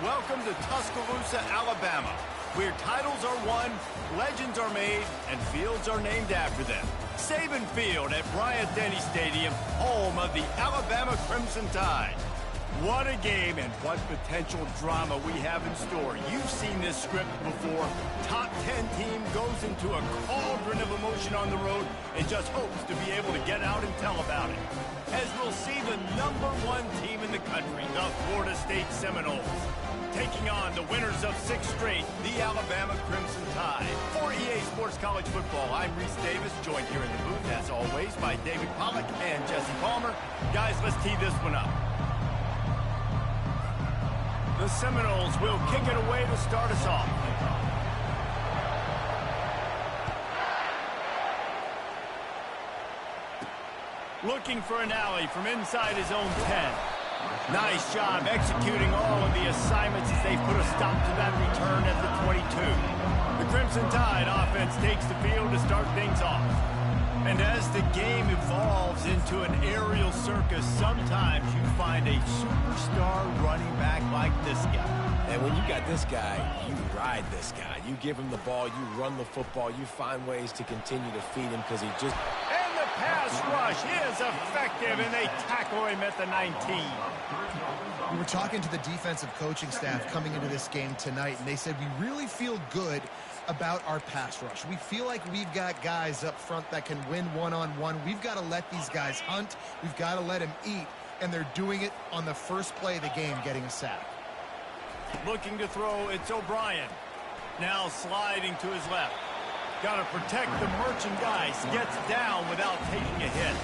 Welcome to Tuscaloosa, Alabama, where titles are won, legends are made, and fields are named after them. Saban Field at Bryant-Denny Stadium, home of the Alabama Crimson Tide. What a game and what potential drama we have in store. You've seen this script before. Top 10 team goes into a cauldron of emotion on the road and just hopes to be able to get out and tell about it. As we'll see the #1 team in the country, the Florida State Seminoles, taking on the winners of 6 straight, the Alabama Crimson Tide. For EA Sports College Football, I'm Reese Davis, joined here in the booth, as always, by David Pollack and Jesse Palmer. Guys, let's tee this one up. The Seminoles will kick it away to start us off. Looking for an alley from inside his own 10. Nice job executing all of the assignments as they put a stop to that return at the 22. The Crimson Tide offense takes the field to start things off. And as the game evolves into an aerial circus, sometimes you find a superstar running back like this guy. And when you got this guy, you ride this guy. You give him the ball, you run the football, you find ways to continue to feed him because he just... And the pass rush is effective, and they tackle him at the 19. We were talking to the defensive coaching staff coming into this game tonight, and they said we really feel good about our pass rush. We feel like we've got guys up front that can win one-on-one. We've got to let these guys hunt. We've got to let them eat, and they're doing it on the first play of the game, getting a sack. Looking to throw, it's O'Brien. Now sliding to his left. Got to protect the merchandise. Gets down without taking a hit.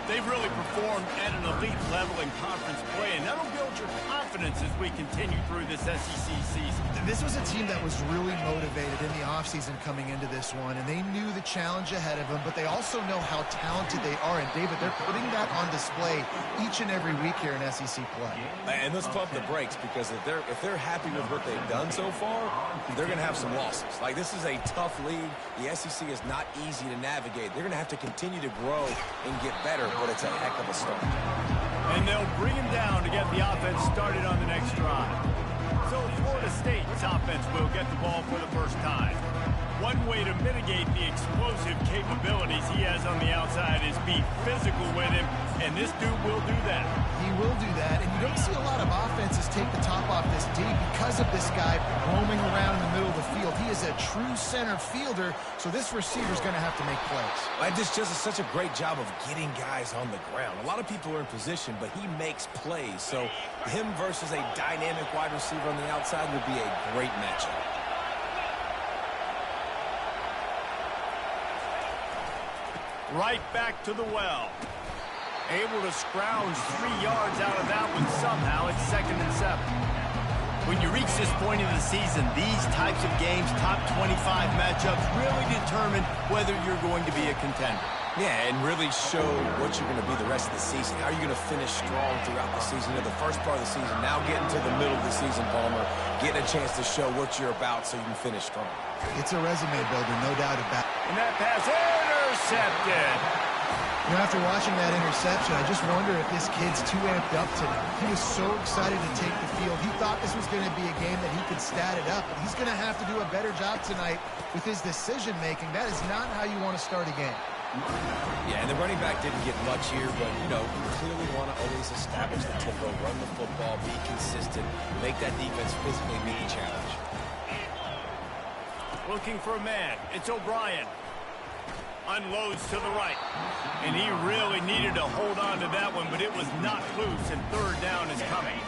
They've really performed at an elite level in conference play, and that'll build your confidence as we continue through this SEC season. This was a team that was really motivated in the offseason coming into this one, and they knew the challenge ahead of them, but they also know how talented they are. And, David, they're putting that on display each and every week here in SEC play. And let's pump the brakes, because if they're happy with what they've done so far, they're going to have some losses. Like, this is a tough league. The SEC is not easy to navigate. They're going to have to continue to grow and get better, but it's a heck of a start. And they'll bring him down to get the offense started on the next drive. So Florida State's offense will get the ball for the first time. One way to mitigate the explosive capabilities he has on the outside is be physical with him, and this dude will do that. He will do that, and you don't see a lot of offenses take the top off this D because of this guy roaming around in the middle of the field. He is a true center fielder, so this receiver's going to have to make plays. And this just is such a great job of getting guys on the ground. A lot of people are in position, but he makes plays, so him versus a dynamic wide receiver on the outside would be a great matchup. Right back to the well. Able to scrounge 3 yards out of that one somehow. It's 2nd and 7. When you reach this point in the season, these types of games, top 25 matchups, really determine whether you're going to be a contender. Yeah, and really show what you're going to be the rest of the season. How are you going to finish strong throughout the season? You know, the first part of the season, now getting to the middle of the season, Palmer, getting a chance to show what you're about so you can finish strong. It's a resume builder, no doubt about it. And that pass intercepted. You know, after watching that interception, I just wonder if this kid's too amped up tonight. He was so excited to take the field. He thought this was going to be a game that he could stat it up, but he's going to have to do a better job tonight with his decision-making. That is not how you want to start a game. Yeah, and the running back didn't get much here, but, you know, you clearly want to always establish the tempo, run the football, be consistent, make that defense physically meet the challenge. Looking for a man. It's O'Brien. Unloads to the right. And he really needed to hold on to that one, but it was not loose, and 3rd down is coming.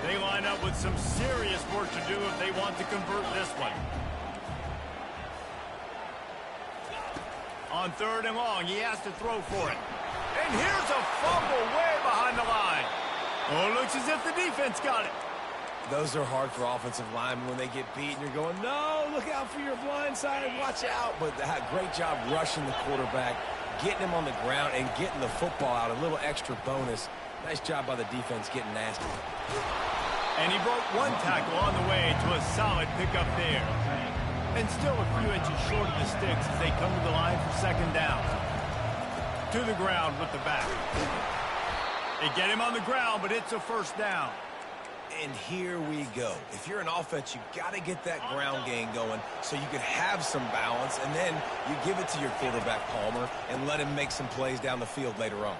They line up with some serious work to do if they want to convert this one. On 3rd and long, he has to throw for it. And here's a fumble way behind the line. Oh, it looks as if the defense got it. Those are hard for offensive linemen when they get beat, and you're going, no, look out for your blind side, watch out. But great job rushing the quarterback, getting him on the ground, and getting the football out, a little extra bonus. Nice job by the defense getting nasty. And he broke one tackle on the way to a solid pickup there. And still a few inches short of the sticks as they come to the line for 2nd down. To the ground with the back. They get him on the ground, but it's a 1st down. And here we go. If you're an offense, you got to get that ground game going so you can have some balance, and then you give it to your quarterback, Palmer, and let him make some plays down the field later on.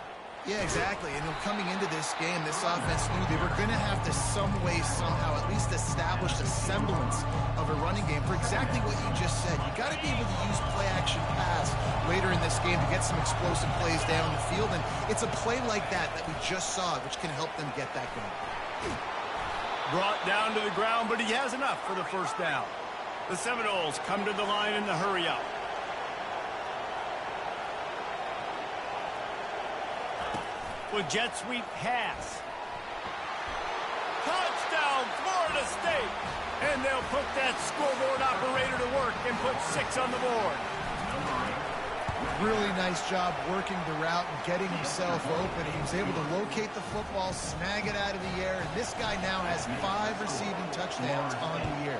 Yeah, exactly. And coming into this game, this offense knew they were going to have to some way, somehow, at least establish a semblance of a running game for exactly what you just said. You got to be able to use play-action pass later in this game to get some explosive plays down the field. And it's a play like that we just saw, which can help them get that going. Brought down to the ground, but he has enough for the first down. The Seminoles come to the line in the hurry-up. With jet sweep pass. Touchdown, Florida State! And they'll put that scoreboard operator to work and put 6 on the board. Really nice job working the route and getting himself open. He was able to locate the football, snag it out of the air, and this guy now has 5 receiving touchdowns on the year.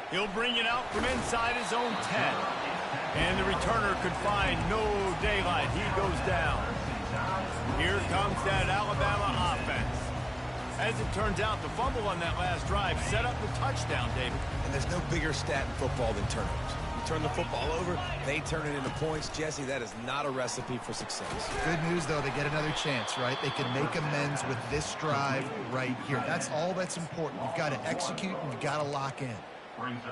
He'll bring it out from inside his own 10. And the returner could find no daylight. He goes down. Here comes that Alabama offense. As it turns out, the fumble on that last drive set up the touchdown, David. And there's no bigger stat in football than turnovers. You turn the football over, they turn it into points. Jesse, that is not a recipe for success. Good news, though, they get another chance, right? They can make amends with this drive right here. That's all that's important. You've got to execute and you've got to lock in.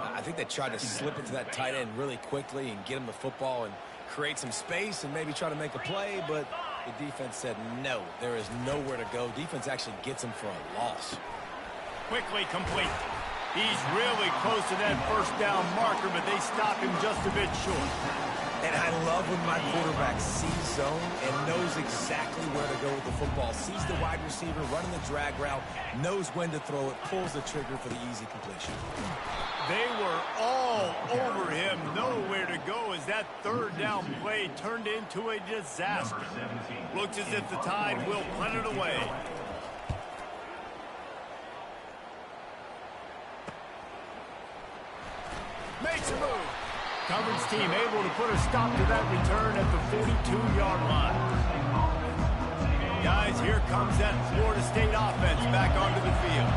I think they tried to slip into that tight end really quickly and get him the football and create some space and maybe try to make a play, but the defense said no, there is nowhere to go. Defense actually gets him for a loss. Quickly complete. He's really close to that first down marker, but they stop him just a bit short. And I love when my quarterback sees zone and knows exactly where to go with the football. Sees the wide receiver running the drag route, knows when to throw it, pulls the trigger for the easy completion. They were all over him, nowhere to go as that third down play turned into a disaster. Looks as if the Tide will punt it away. Makes a move. Coverage team able to put a stop to that return at the 42-yard line. Guys, here comes that Florida State offense back onto the field.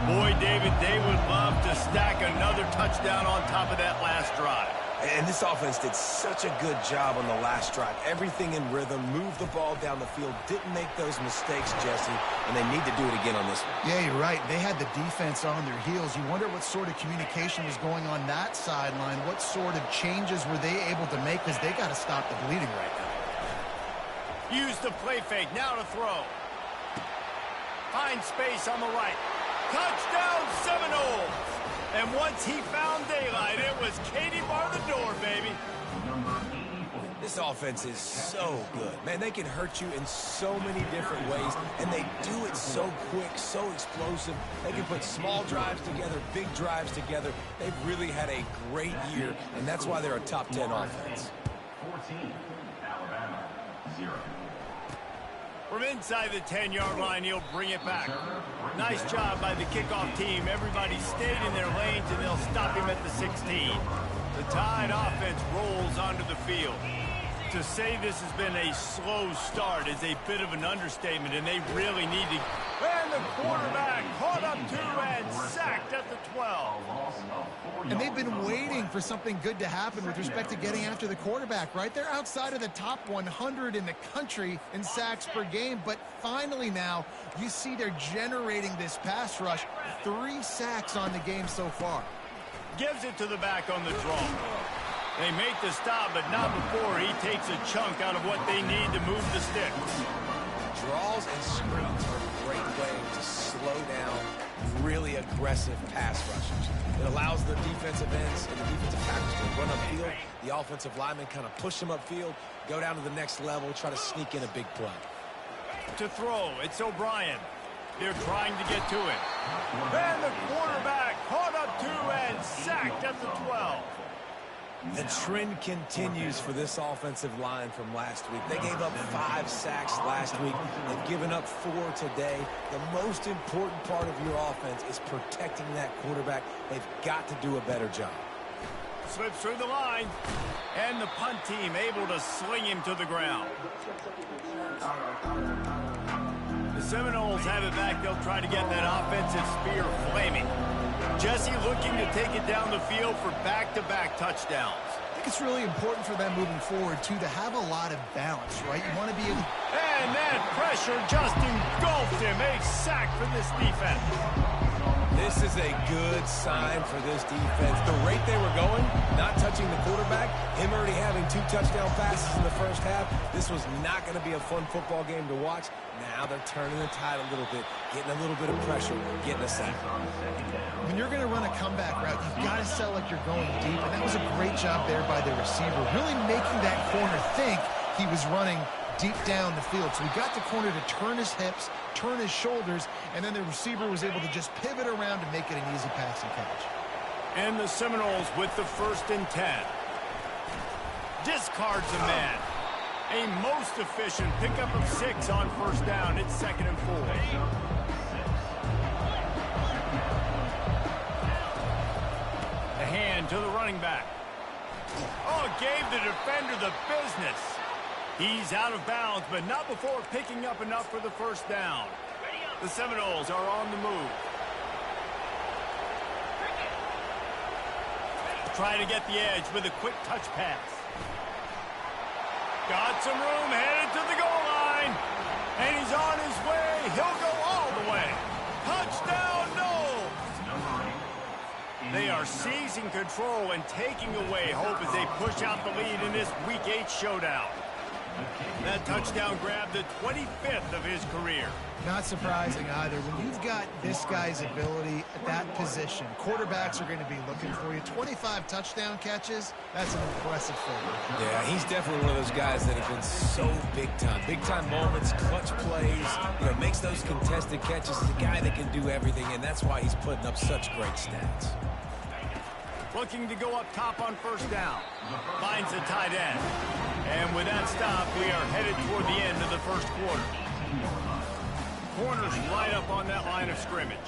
Boy, David, they would love to stack another touchdown on top of that last drive. And this offense did such a good job on the last drive. Everything in rhythm, moved the ball down the field, didn't make those mistakes, Jesse, and they need to do it again on this one. Yeah, you're right. They had the defense on their heels. You wonder what sort of communication was going on that sideline. What sort of changes were they able to make, because they got to stop the bleeding right now. Use the play fake, now to throw. Find space on the right. Touchdown, Seminoles! And once he found daylight, it was Katie bar the door, baby. This offense is so good. Man, they can hurt you in so many different ways, and they do it so quick, so explosive. They can put small drives together, big drives together. They've really had a great year, and that's why they're a top 10 offense. 14, Alabama, 0. From inside the 10-yard line, he'll bring it back. Nice job by the kickoff team. Everybody stayed in their lanes, and they'll stop him at the 16. The Tide offense rolls onto the field. To say this has been a slow start is a bit of an understatement, and they really need to... And the quarterback caught up to and sacked at the 12. And they've been waiting for something good to happen with respect to getting after the quarterback, right? They're outside of the top 100 in the country in sacks per game, but finally now you see they're generating this pass rush. 3 sacks on the game so far. Gives it to the back on the draw. They make the stop, but not before he takes a chunk out of what they need to move the sticks. Draws and screens are a great way to slow down really aggressive pass rushers. It allows the defensive ends and the defensive tackles to run upfield. The offensive linemen kind of push them upfield, go down to the next level, try to sneak in a big play. To throw, it's O'Brien. They're trying to get to it. And the quarterback caught up to and sacked at the 12. The trend continues for this offensive line from last week. They gave up 5 sacks last week. They've given up 4 today. The most important part of your offense is protecting that quarterback. They've got to do a better job. Slips through the line. And the punt team able to sling him to the ground. The Seminoles have it back. They'll try to get that offensive spear flaming. Jesse looking to take it down the field for back-to-back touchdowns. I think it's really important for them moving forward, too, to have a lot of balance, right? You want to be able... And that pressure just engulfed him. A sack for this defense. This is a good sign for this defense. The rate they were going, not touching the quarterback, him already having 2 touchdown passes in the first half, this was not going to be a fun football game to watch. Now they're turning the tide a little bit, getting a little bit of pressure, getting a sack. When you're going to run a comeback route, you've got to sell like you're going deep, and that was a great job there by the receiver, really making that corner think he was running deep down the field. So he got the corner to turn his hips, turn his shoulders, and then the receiver was able to just pivot around to make it an easy passing catch. And the Seminoles with the 1st and 10. Discards a man. A most efficient pickup of 6 on 1st down. It's 2nd and 4. The hand to the running back. Oh, gave the defender the business. He's out of bounds, but not before picking up enough for the 1st down. The Seminoles are on the move. Trying to get the edge with a quick touch pass. Got some room, headed to the goal line. And he's on his way. He'll go all the way. Touchdown, no! They are seizing control and taking away hope as they push out the lead in this Week 8 showdown. That touchdown grabbed the 25th of his career. Not surprising either. When you've got this guy's ability at that position, quarterbacks are going to be looking for you. 25 touchdown catches, that's an impressive thing. Yeah, he's definitely one of those guys that have been so big time. Big time moments, clutch plays, makes those contested catches. He's a guy that can do everything, and that's why he's putting up such great stats. Looking to go up top on 1st down. Finds the tight end. And with that stop, we are headed toward the end of the 1st quarter. Corners right up on that line of scrimmage.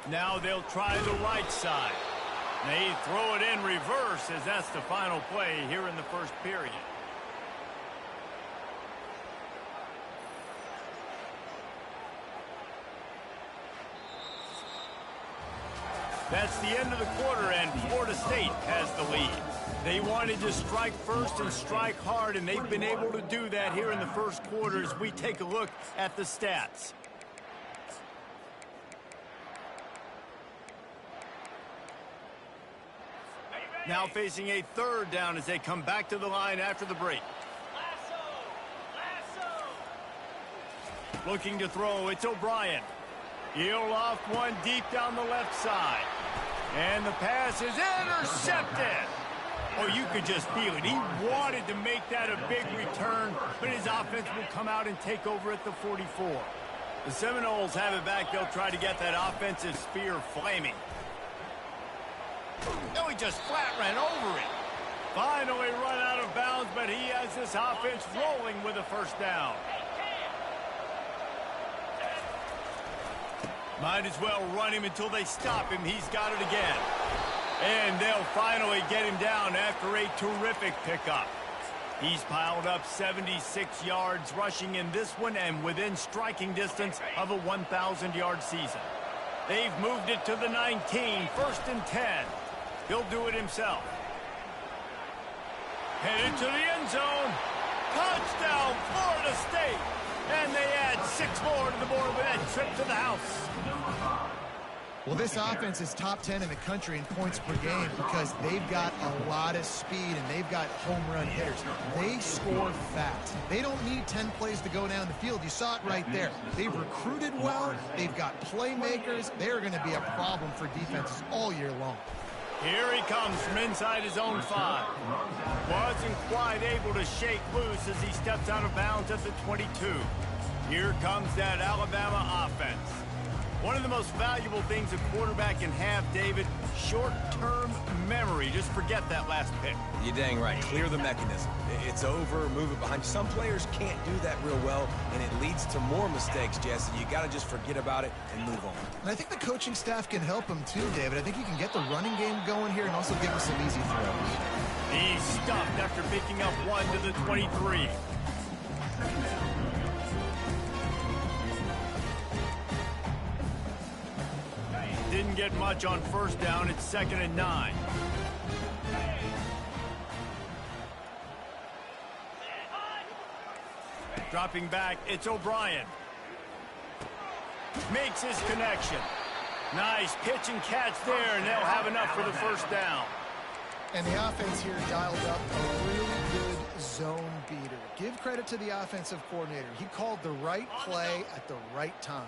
Now they'll try the right side. They throw it in reverse as that's the final play here in the 1st period. That's the end of the quarter, and Florida State has the lead. They wanted to strike first and strike hard, and they've been able to do that here in the 1st quarter as we take a look at the stats. Now facing a 3rd down as they come back to the line after the break. Looking to throw, it's O'Brien. He'll off one deep down the left side. And the pass is intercepted. Oh, you could just feel it. He wanted to make that a big return, but his offense will come out and take over at the 44. The Seminoles have it back. They'll try to get that offensive spear flaming. No, he just flat ran over it. Finally run out of bounds, but he has this offense rolling with a 1st down. Might as well run him until they stop him. He's got it again. And they'll finally get him down after a terrific pickup. He's piled up 76 yards rushing in this one and within striking distance of a 1,000-yard season. They've moved it to the 19, 1st and 10. He'll do it himself. Headed to the end zone. Touchdown, Florida State. And they add 6 more to the board with that trip to the house. Well, this offense is top 10 in the country in points per game because they've got a lot of speed and they've got home run hitters. They score fast. They don't need 10 plays to go down the field. You saw it right there. They've recruited well. They've got playmakers. They're going to be a problem for defenses all year long. Here he comes from inside his own 5. Wasn't quite able to shake loose as he steps out of bounds at the 22. Here comes that Alabama offense. One of the most valuable things a quarterback can have, David, short-term memory. Just forget that last pick. You're dang right. Clear the mechanism. It's over, move it behind you. Some players can't do that real well, and it leads to more mistakes, Jesse. You got to just forget about it and move on. And I think the coaching staff can help him too, David. I think he can get the running game going here and also give him some easy throws. He's stuffed after picking up 1 to the 23. didn't get much on first down. It's 2nd and 9. Dropping back, it's O'Brien. Makes his connection. Nice pitch and catch there, and they'll have enough for the first down. And the offense here dialed up a really good zone beater. Give credit to the offensive coordinator. He called the right play at the right time.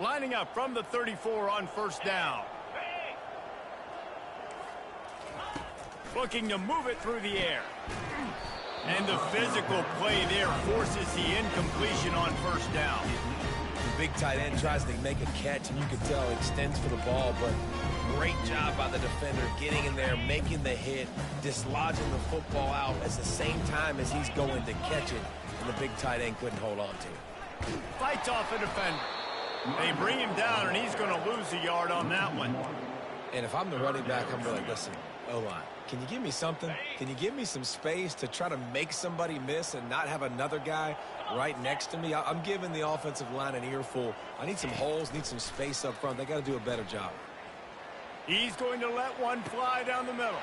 Lining up from the 34 on first down. Looking to move it through the air. And the physical play there forces the incompletion on first down. The big tight end tries to make a catch, and you can tell he extends for the ball, but great job by the defender getting in there, making the hit, dislodging the football out at the same time as he's going to catch it, and the big tight end couldn't hold on to it. Fights off a defender. They bring him down, and he's going to lose a yard on that one. And if I'm the running back, I'm like, listen, O-line, can you give me something? Can you give me some space to try to make somebody miss and not have another guy right next to me? I'm giving the offensive line an earful. I need some holes, need some space up front. They got to do a better job. He's going to let one fly down the middle.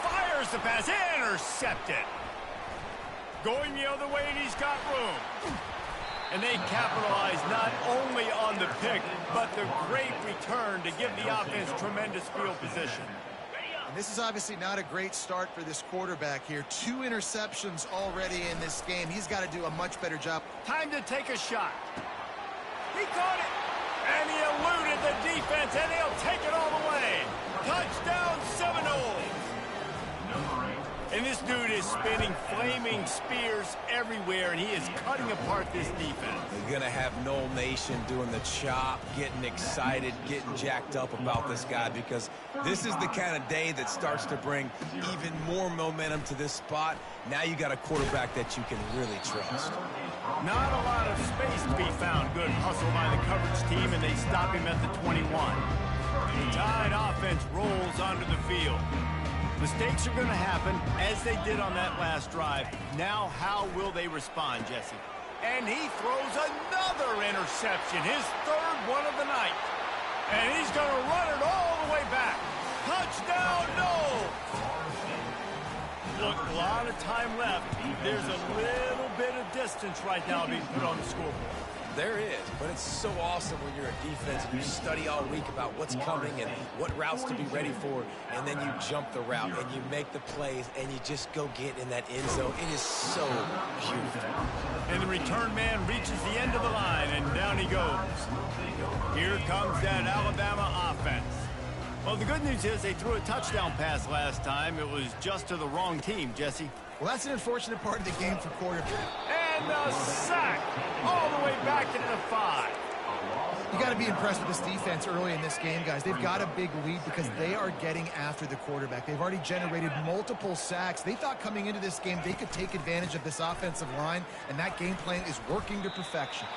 Fires the pass, intercepted. Going the other way, and he's got room. And they capitalize not only on the pick, but the great return to give the offense tremendous field position. And this is obviously not a great start for this quarterback here. 2 interceptions already in this game. He's got to do a much better job. Time to take a shot. He caught it. And he eluded the defense, and he'll take it all the way. Touchdown, Seminoles. And this dude is spinning flaming spears everywhere, and he is cutting apart this defense. They're going to have Noel Nation doing the chop, getting excited, getting jacked up about this guy, because this is the kind of day that starts to bring even more momentum to this spot. Now you got a quarterback that you can really trust. Not a lot of space to be found. Good hustle by the coverage team, and they stop him at the 21. The Tide offense rolls onto the field. Mistakes are going to happen, as they did on that last drive. Now, how will they respond, Jesse? And he throws another interception, his 3rd one of the night. And he's going to run it all the way back. Touchdown, no! Look, a lot of time left. There's a little bit of distance right now being put on the scoreboard. There is, but it's so awesome when you're a defense and you study all week about what's coming and what routes to be ready for, and then you jump the route and you make the plays and you just go get in that end zone. It is so beautiful. And the return man reaches the end of the line, and down he goes. Here comes that Alabama offense. Well, the good news is they threw a touchdown pass last time. It was just to the wrong team, Jesse. Well, that's an unfortunate part of the game for quarterback. And a sack all the way back to the 5. You got to be impressed with this defense early in this game, guys. They've got a big lead because they are getting after the quarterback. They've already generated multiple sacks. They thought coming into this game they could take advantage of this offensive line, and that game plan is working to perfection.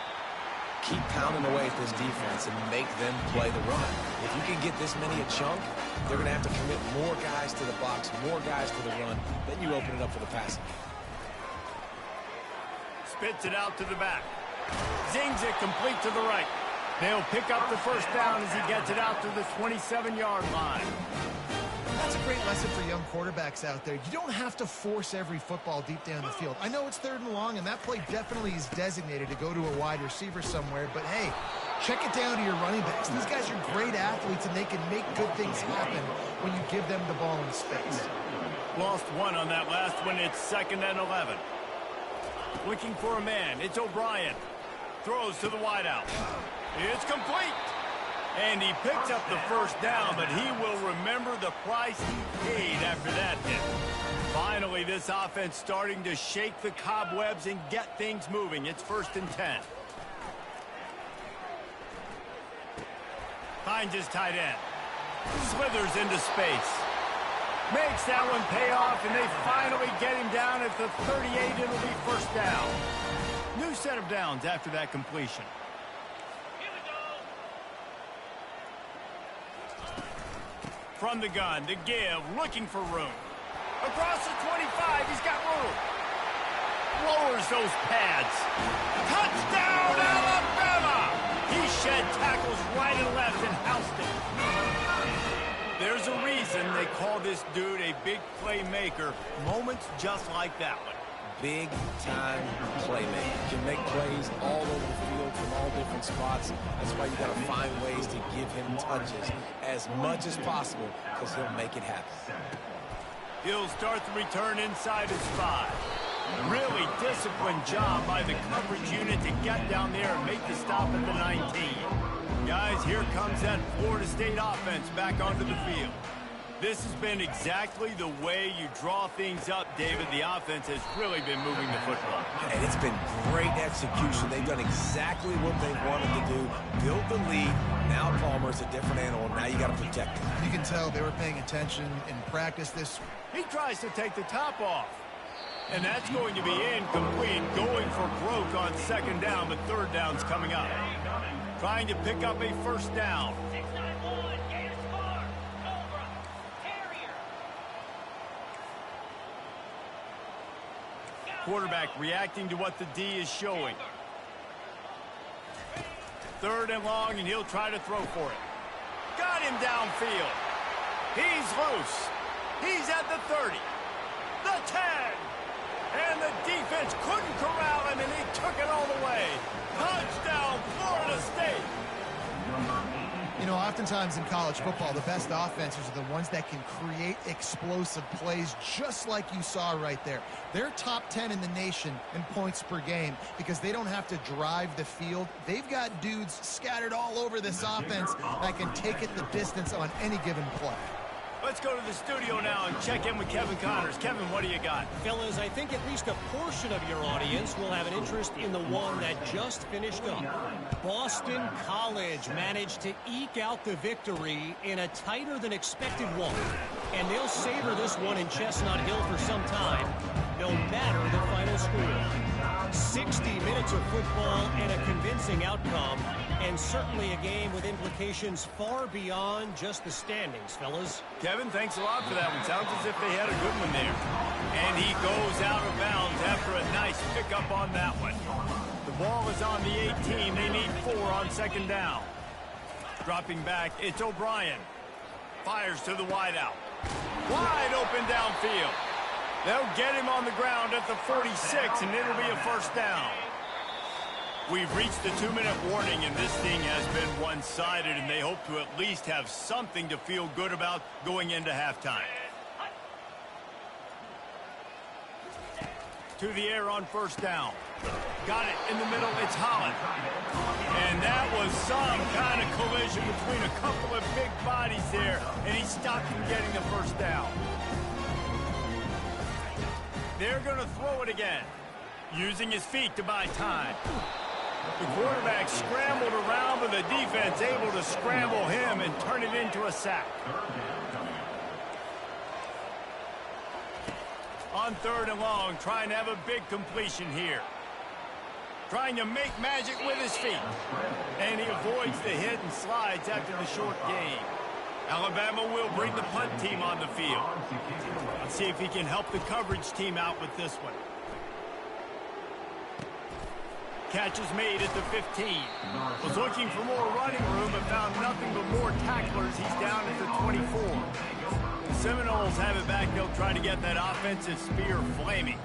Keep pounding away at this defense and make them play the run. If you can get this many a chunk, they're going to have to commit more guys to the box, more guys to the run. Then you open it up for the passing. Spits it out to the back. Zings it complete to the right. They'll pick up the first down as he gets it out to the 27-yard line. That's a great lesson for young quarterbacks out there. You don't have to force every football deep down the field. I know it's 3rd and long, and that play definitely is designated to go to a wide receiver somewhere, but hey, check it down to your running backs. These guys are great athletes, and they can make good things happen when you give them the ball in space. Lost one on that last one. It's 2nd and 11. Looking for a man. It's O'Brien. Throws to the wideout. It's complete. And he picks up the first down, but he will remember the price he paid after that hit. Finally, this offense starting to shake the cobwebs and get things moving. It's 1st and 10. Finds his tight end. Slithers into space. Makes that one pay off, and they finally get him down at the 38. It'll be first down. New set of downs after that completion. From the gun, to give, looking for room. Across the 25, he's got room. Lowers those pads. Touchdown, Alabama! He shed tackles right and left and housed it. There's a reason they call this dude a big playmaker. Moments just like that one. Big-time playmaker. Can make plays all over the field from all different spots. That's why you got to find ways to give him touches as much as possible because he'll make it happen. He'll start the return inside his 5. Really disciplined job by the coverage unit to get down there and make the stop at the 19. Guys, here comes that Florida State offense back onto the field. This has been exactly the way you draw things up, David. The offense has really been moving the football. And it's been great execution. They've done exactly what they wanted to do. Build the lead. Now Palmer's a different animal. Now you got to protect him. You can tell they were paying attention in practice this. He tries to take the top off. And that's going to be incomplete. Going for broke on second down, but third down's coming up. Trying to pick up a first down. Quarterback reacting to what the D is showing. Third and long, and he'll try to throw for it. Got him downfield. He's loose. He's at the 30. The 10. And the defense couldn't corral him, and he took it all the way. Touchdown, Florida State. You know, oftentimes in college football, the best offenses are the ones that can create explosive plays just like you saw right there. They're top 10 in the nation in points per game because they don't have to drive the field. They've got dudes scattered all over this offense that can take it the distance on any given play. Let's go to the studio now and check in with Kevin Connors. Kevin, what do you got? Fellas, I think at least a portion of your audience will have an interest in the one that just finished up. Boston College managed to eke out the victory in a tighter than expected one. And they'll savor this one in Chestnut Hill for some time, no matter the final score. 60 minutes of football and a convincing outcome, and certainly a game with implications far beyond just the standings, fellas. Kevin, thanks a lot for that one. Sounds as if they had a good one there. And he goes out of bounds after a nice pickup on that one. The ball is on the 18. They need 4 on second down. Dropping back, it's O'Brien. Fires to the wideout. Wide open downfield. They'll get him on the ground at the 46, and it'll be a first down. We've reached the 2-minute warning, and this thing has been one-sided, and they hope to at least have something to feel good about going into halftime. To the air on first down. Got it in the middle. It's Holland. And that was some kind of collision between a couple of big bodies there, and he stopped from getting the first down. They're going to throw it again, using his feet to buy time. The quarterback scrambled around, but the defense able to scramble him and turn it into a sack. On third and long, trying to have a big completion here. Trying to make magic with his feet. And he avoids the hit and slides after the short gain. Alabama will bring the punt team on the field. Let's see if he can help the coverage team out with this one. Catch is made at the 15. Was looking for more running room but found nothing but more tacklers. He's down at the 24. The Seminoles have it back. They'll try to get that offensive spear flaming.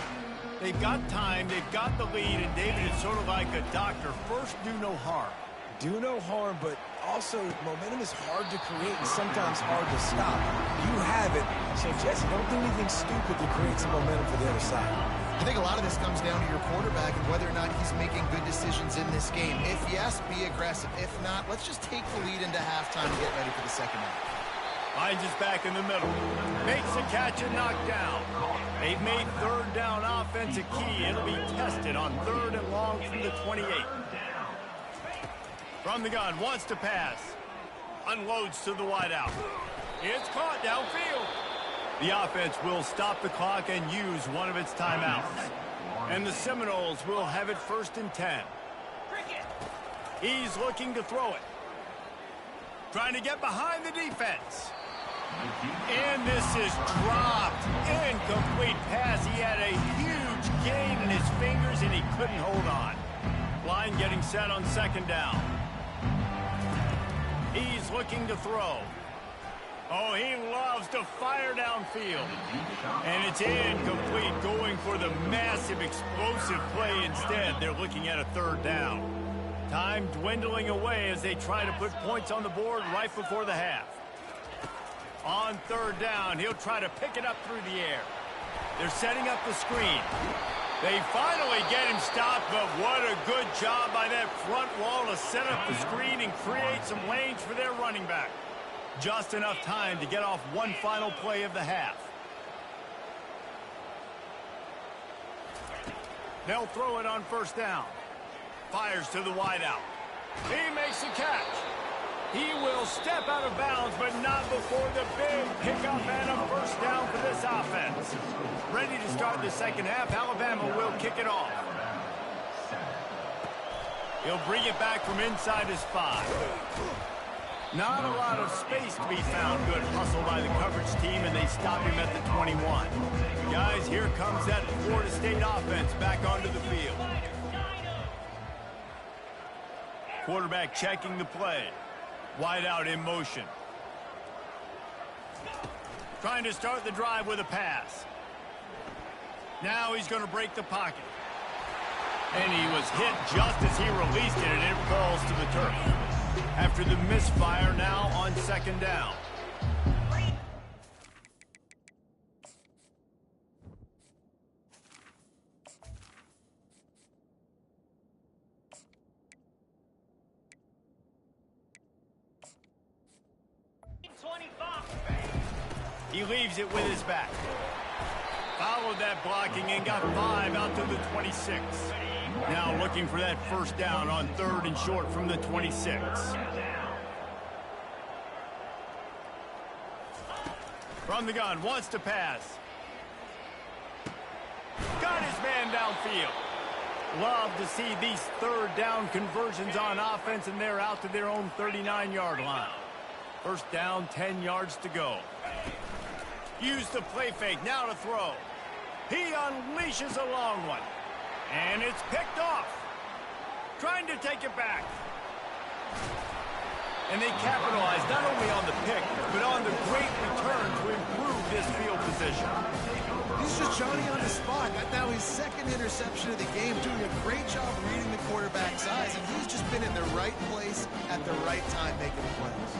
They've got time. They've got the lead. And David is sort of like a doctor. First, do no harm. Do no harm, but also momentum is hard to create and sometimes hard to stop. You have it. So, Jesse, don't do anything stupid to create some momentum for the other side. I think a lot of this comes down to your quarterback and whether or not he's making good decisions in this game. If yes, be aggressive. If not, let's just take the lead into halftime and get ready for the second half. Finds his back in the middle. Makes a catch and knocked down. They've made third down offense a key. It'll be tested on third and long from the 28. From the gun, wants to pass. Unloads to the wideout. It's caught downfield. The offense will stop the clock and use one of its timeouts. And the Seminoles will have it first and 10. He's looking to throw it. Trying to get behind the defense. And this is dropped. Incomplete pass. He had a huge gain in his fingers and he couldn't hold on. Line getting set on second down. is looking to throw. Oh, he loves to fire downfield. And it's incomplete, going for the massive explosive play instead. They're looking at a third down. Time dwindling away as they try to put points on the board right before the half. On third down, he'll try to pick it up through the air. They're setting up the screen. They finally get him stopped, but what a good job by that front wall to set up the screen and create some lanes for their running back. Just enough time to get off one final play of the half. They'll throw it on first down. Fires to the wideout. He makes the catch. He will step out of bounds, but not before the big pickup and a first down for this offense. Ready to start the second half. Alabama will kick it off. He'll bring it back from inside his 5. Not a lot of space to be found. Good hustle by the coverage team, and they stop him at the 21. Guys, here comes that Florida State offense back onto the field. Quarterback checking the play. Wide out in motion. Trying to start the drive with a pass. Now he's going to break the pocket. And he was hit just as he released it, and it falls to the turf. After the misfire, now on second down. He leaves it with his back. Followed that blocking and got 5 out to the 26. Now looking for that first down on third and short from the 26. From the gun, wants to pass. Got his man downfield. Love to see these third down conversions on offense, and they're out to their own 39-yard line. First down, 10 yards to go. Use the play fake, now to throw. He unleashes a long one. And it's picked off. Trying to take it back. And they capitalize not only on the pick, but on the great return to improve this field position. He's just Johnny on the spot. Got now his second interception of the game, doing a great job reading the quarterback's eyes, and he's just been in the right place at the right time making plays.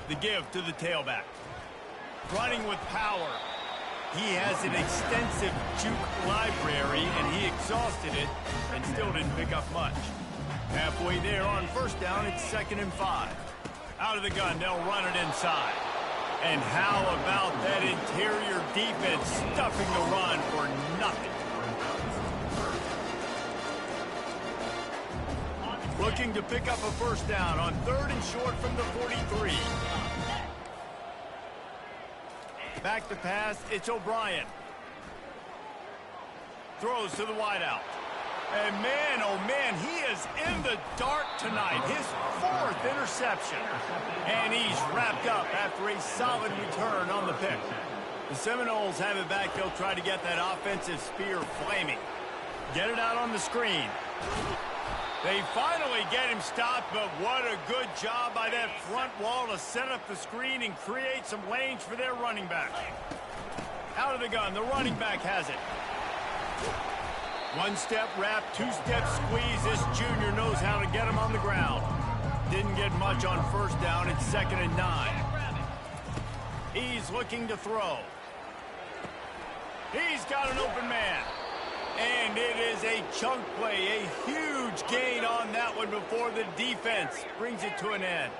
The give to the tailback. Running with power. He has an extensive juke library, and he exhausted it and still didn't pick up much. Halfway there on first down, it's 2nd and 5. Out of the gun, they'll run it inside. And how about that interior defense stuffing the run for nothing? Looking to pick up a first down on third and short from the 43. Back to pass, it's O'Brien. Throws to the wideout. And man, oh man, he is in the dark tonight. His 4th interception. And he's wrapped up after a solid return on the pick. The Seminoles have it back. They'll try to get that offensive spear flaming. Get it out on the screen. They finally get him stopped, but what a good job by that front wall to set up the screen and create some lanes for their running back. Out of the gun, the running back has it. One-step wrap, two-step squeeze. This junior knows how to get him on the ground. Didn't get much on first down. It's 2nd and 9. He's looking to throw. He's got an open man. And it is a chunk play, a huge gain on that one before the defense brings it to an end.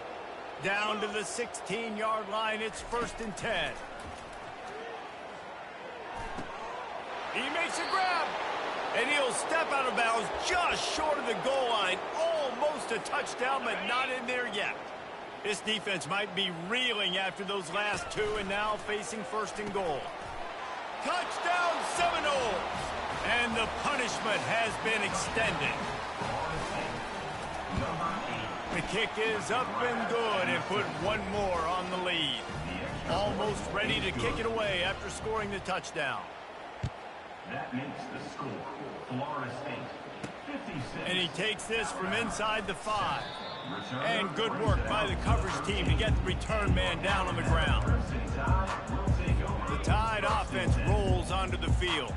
Down to the 16-yard line, it's 1st and 10. He makes a grab, and he'll step out of bounds just short of the goal line. Almost a touchdown, but not in there yet. This defense might be reeling after those last 2 and now facing 1st and goal. Touchdown Seminoles! And the punishment has been extended. The kick is up and good and put one more on the lead. Almost ready to kick it away after scoring the touchdown. That makes the score Florida State 56. And he takes this from inside the 5. And good work by the coverage team to get the return man down on the ground. The Tide offense rolls onto the field.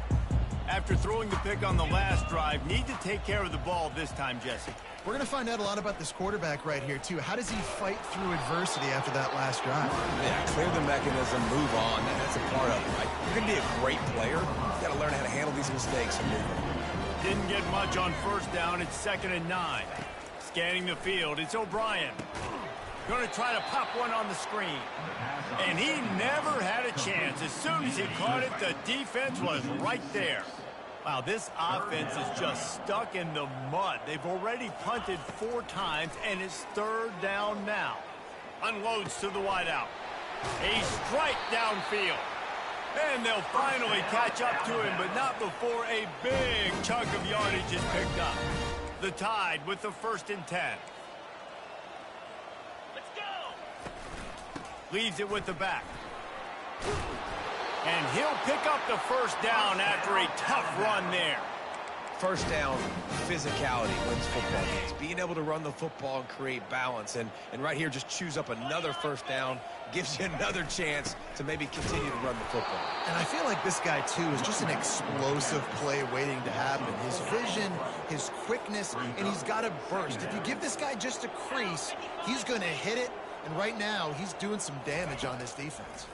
After throwing the pick on the last drive, need to take care of the ball this time, Jesse. We're going to find out a lot about this quarterback right here, too. How does he fight through adversity after that last drive? Yeah, clear the mechanism, move on. That's a part of it, right? You're going to be a great player. You got to learn how to handle these mistakes and move on. Didn't get much on first down. It's 2nd and 9. Scanning the field, it's O'Brien. Going to try to pop one on the screen. And he never had a chance. As soon as he caught it, the defense was right there. Wow, this offense is just stuck in the mud. They've already punted 4 times, and it's 3rd down now. Unloads to the wideout. A strike downfield. And they'll finally catch up to him, but not before a big chunk of yardage is picked up. The Tide with the 1st and 10. Let's go! Leaves it with the back. And he'll pick up the 1st down after a tough run there. First down, physicality wins football games. Being able to run the football and create balance. And right here, just choose up another 1st down. Gives you another chance to maybe continue to run the football. And I feel like this guy, too, is just an explosive play waiting to happen. His vision, his quickness, and he's got a burst. If you give this guy just a crease, he's going to hit it. And right now, he's doing some damage on this defense.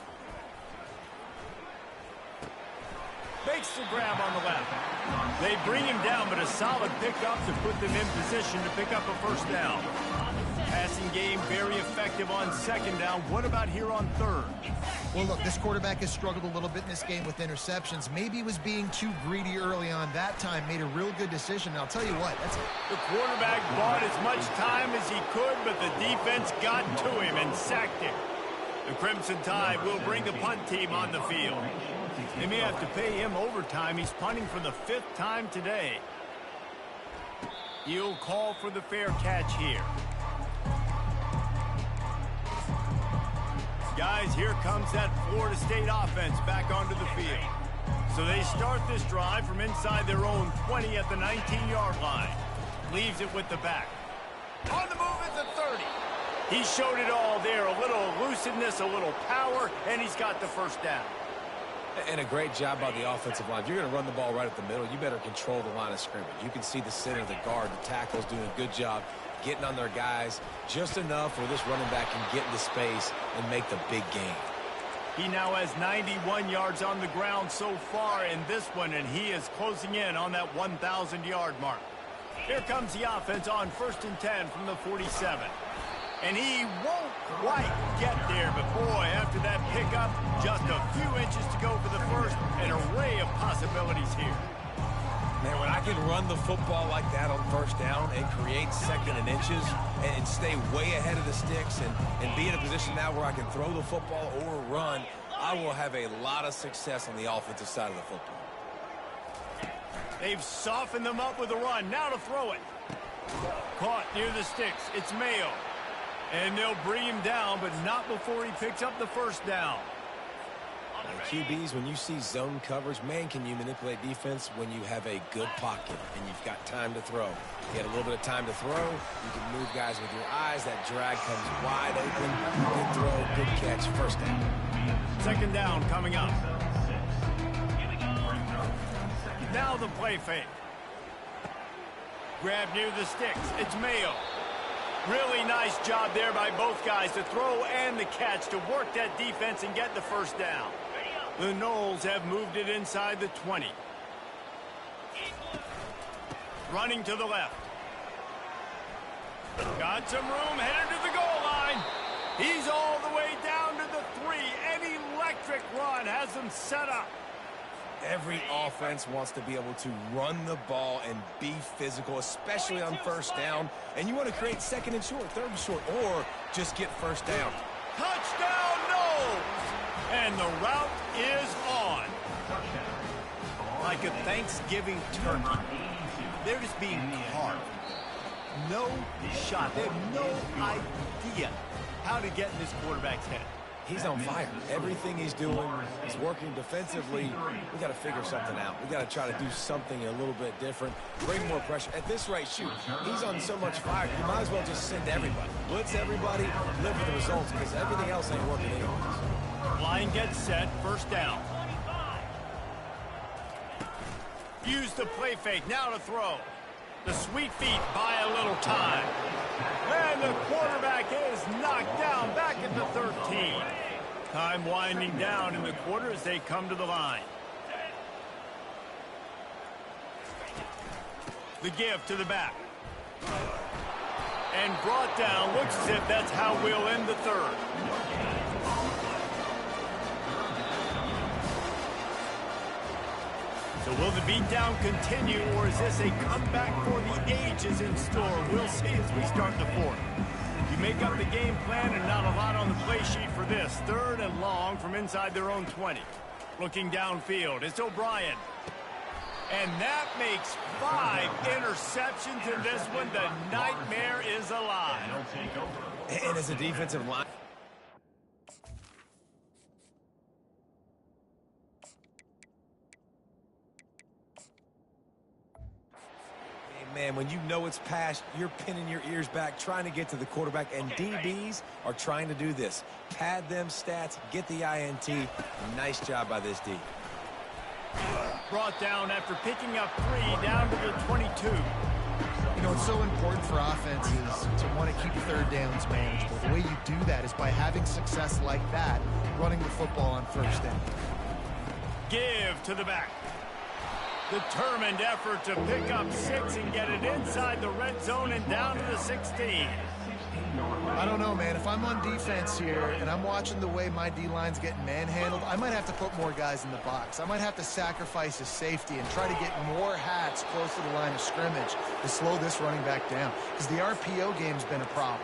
Makes the grab on the left. They bring him down, but a solid pickup to put them in position to pick up a 1st down. Passing game very effective on 2nd down. What about here on 3rd? Well, look, this quarterback has struggled a little bit in this game with interceptions. Maybe he was being too greedy early on. That time made a real good decision. And I'll tell you what, the quarterback bought as much time as he could, but the defense got to him and sacked him. The Crimson Tide will bring the punt team on the field. They may have to pay him overtime. He's punting for the 5th time today. He'll call for the fair catch here. Guys, here comes that Florida State offense back onto the field. So they start this drive from inside their own 20 at the 19-yard line. Leaves it with the back. On the move at the 30. He showed it all there. A little elusiveness, a little power, and he's got the 1st down. And a great job by the offensive line. If you're going to run the ball right at the middle, you better control the line of scrimmage. You can see the center, the guard, the tackles doing a good job getting on their guys just enough where this running back can get into space and make the big game. He now has 91 yards on the ground so far in this one, and he is closing in on that 1,000-yard mark. Here comes the offense on 1st and 10 from the 47. And he won't quite get there, but boy, after that pickup, just a few inches to go for the 1st, an array of possibilities here. Man, when I can run the football like that on 1st down and create 2nd and inches and stay way ahead of the sticks and be in a position now where I can throw the football or run, I will have a lot of success on the offensive side of the football. They've softened them up with a run. Now to throw it. Caught near the sticks. It's Mayo. And they'll bring him down, but not before he picks up the 1st down. QBs, when you see zone coverage, man, can you manipulate defense when you have a good pocket and you've got time to throw. You get a little bit of time to throw, you can move guys with your eyes, that drag comes wide open, good throw, good catch, 1st down. 2nd down coming up. Now the play fake. Grab near the sticks, it's Mayo. Really nice job there by both guys to throw and the catch to work that defense and get the 1st down. The Noles have moved it inside the 20. Running to the left. Got some room, headed to the goal line. He's all the way down to the 3. An electric run has them set up. Every offense wants to be able to run the ball and be physical, especially on 1st down. And you want to create 2nd and short, 3rd and short, or just get 1st down. Touchdown, Noles! And the route is on. Like a Thanksgiving turkey. They're just being carved. No shot. They have no idea how to get in this quarterback's head. He's on fire. Everything he's doing is working defensively. We got to figure something out. We got to try to do something a little bit different. Bring more pressure. At this rate, shoot, he's on so much fire. You might as well just send everybody. Blitz everybody, live with the results, because everything else ain't working anyways. Line gets set, first down. Use the play fake, now to throw. The sweet feet buy a little time. And the quarterback is knocked down back at the 13. Time winding down in the quarter as they come to the line. The give to the back. And brought down. Looks as if that's how we'll end the third. So will the beatdown continue, or is this a comeback for the ages in store? We'll see as we start the fourth. You make up the game plan and not a lot on the play sheet for this. Third and long from inside their own 20. Looking downfield, it's O'Brien. And that makes 5 interceptions in this one. The nightmare is alive. And as a defensive line, man, when you know it's past, you're pinning your ears back, trying to get to the quarterback, and DBs are trying to do this. Pad them stats, get the INT. Nice job by this D. Brought down after picking up 3 down to the 22. You know, it's so important for offenses to want to keep third downs manageable. The way you do that is by having success like that, running the football on first down. Give to the back. Determined effort to pick up 6 and get it inside the red zone and down to the 16. I don't know, man. If I'm on defense here and I'm watching the way my D-line's getting manhandled, I might have to put more guys in the box. I might have to sacrifice his safety and try to get more hats close to the line of scrimmage to slow this running back down, because the RPO game's been a problem.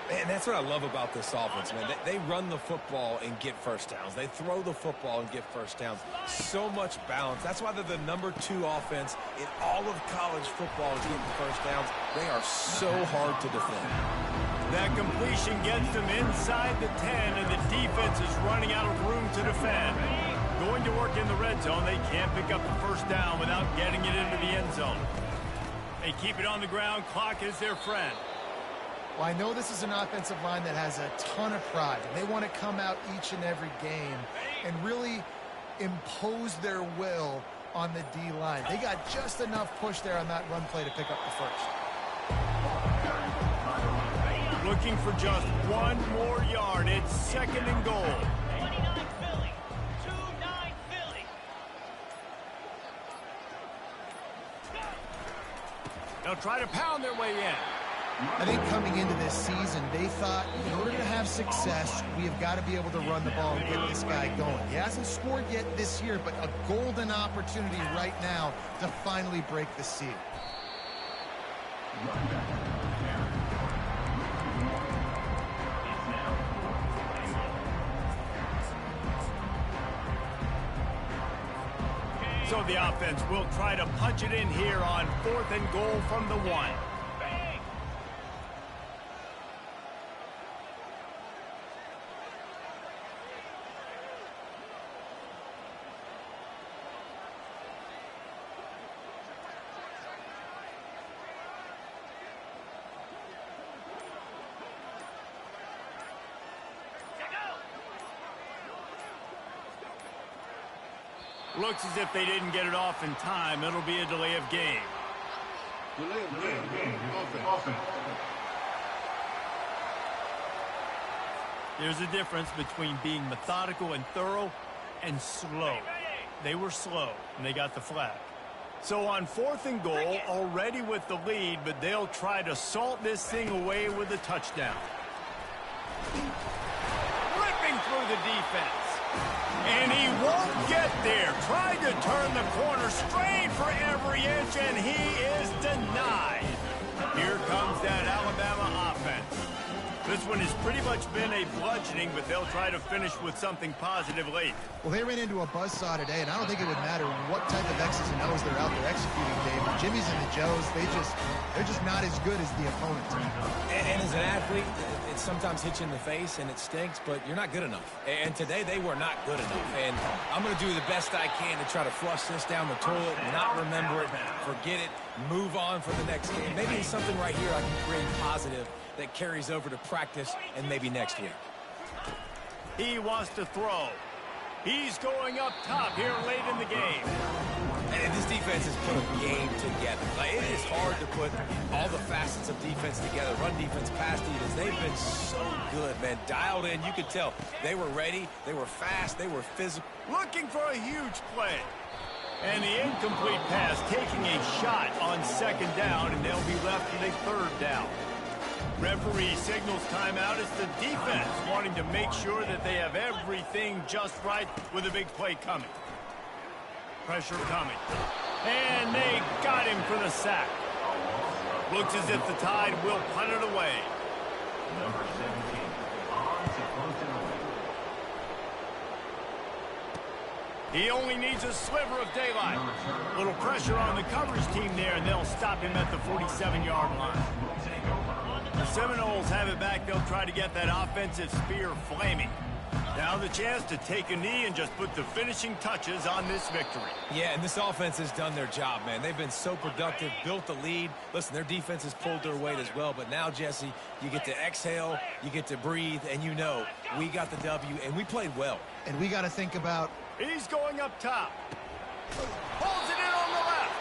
And that's what I love about this offense, man. They run the football and get first downs. They throw the football and get first downs. So much balance. That's why they're the #2 offense in all of college football is getting first downs. They are so hard to defend. That completion gets them inside the 10, and the defense is running out of room to defend. Going to work in the red zone, they can't pick up the first down without getting it into the end zone. They keep it on the ground. Clock is their friend. Well, I know this is an offensive line that has a ton of pride. They want to come out each and every game and really impose their will on the D-line. They got just enough push there on that run play to pick up the first. Looking for just 1 more yard. It's 2nd and goal. 29 Philly. 2-9 Philly. They'll try to pound their way in. I think coming into this season, they thought in order to have success, we have got to be able to run the ball and get this guy going. He hasn't scored yet this year, but a golden opportunity right now to finally break the seal. So the offense will try to punch it in here on 4th and goal from the 1. Looks as if they didn't get it off in time. It'll be a delay of game. There's a difference between being methodical and thorough and slow. They were slow, and they got the flag. So on 4th and goal, already with the lead, but they'll try to salt this thing away with a touchdown. Ripping through the defense. And he won't get there. Tried to turn the corner, straight for every inch, and he is denied. Here comes that Alabama offense. The This one has pretty much been a bludgeoning, but they'll try to finish with something positive late. Well, they ran into a buzzsaw today, and I don't think it would matter what type of X's and O's they're out there executing, Dave. The Jimmys and the Joes, they're just not as good as the opponent. And as an athlete, it sometimes hits you in the face, and it stinks, but you're not good enough. And today, they were not good enough. And I'm going to do the best I can to try to flush this down the toilet, not remember it, forget it, move on for the next game. Maybe it's something right here I can create positive that carries over to practice and maybe next week. He wants to throw. He's going up top here late in the game. And this defense has put a game together. Like, it is hard to put all the facets of defense together. Run defense, pass defense. They've been so good, man. Dialed in. You could tell they were ready. They were fast. They were physical. Looking for a huge play. And the incomplete pass taking a shot on second down, and they'll be left with a third down. Referee signals timeout. It's the defense wanting to make sure that they have everything just right with a big play coming. Pressure coming. And they got him for the sack. Looks as if the Tide will punt it away. Number 17, on to close it away. He only needs a sliver of daylight. Little pressure on the coverage team there, and they'll stop him at the 47-yard line. The Seminoles have it back. They'll try to get that offensive spear flaming. Now the chance to take a knee and just put the finishing touches on this victory. Yeah, and this offense has done their job, man. They've been so productive, built the lead. Listen, their defense has pulled their weight as well. But now, Jesse, you get to exhale, you get to breathe, and you know we got the W, and we played well. And we got to think about... He's going up top. Holds it in on the left.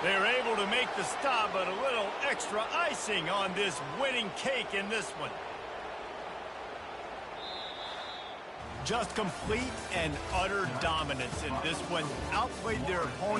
They're able to make the stop, but a little extra icing on this winning cake in this one. Just complete and utter dominance in this one. Outplayed their opponent.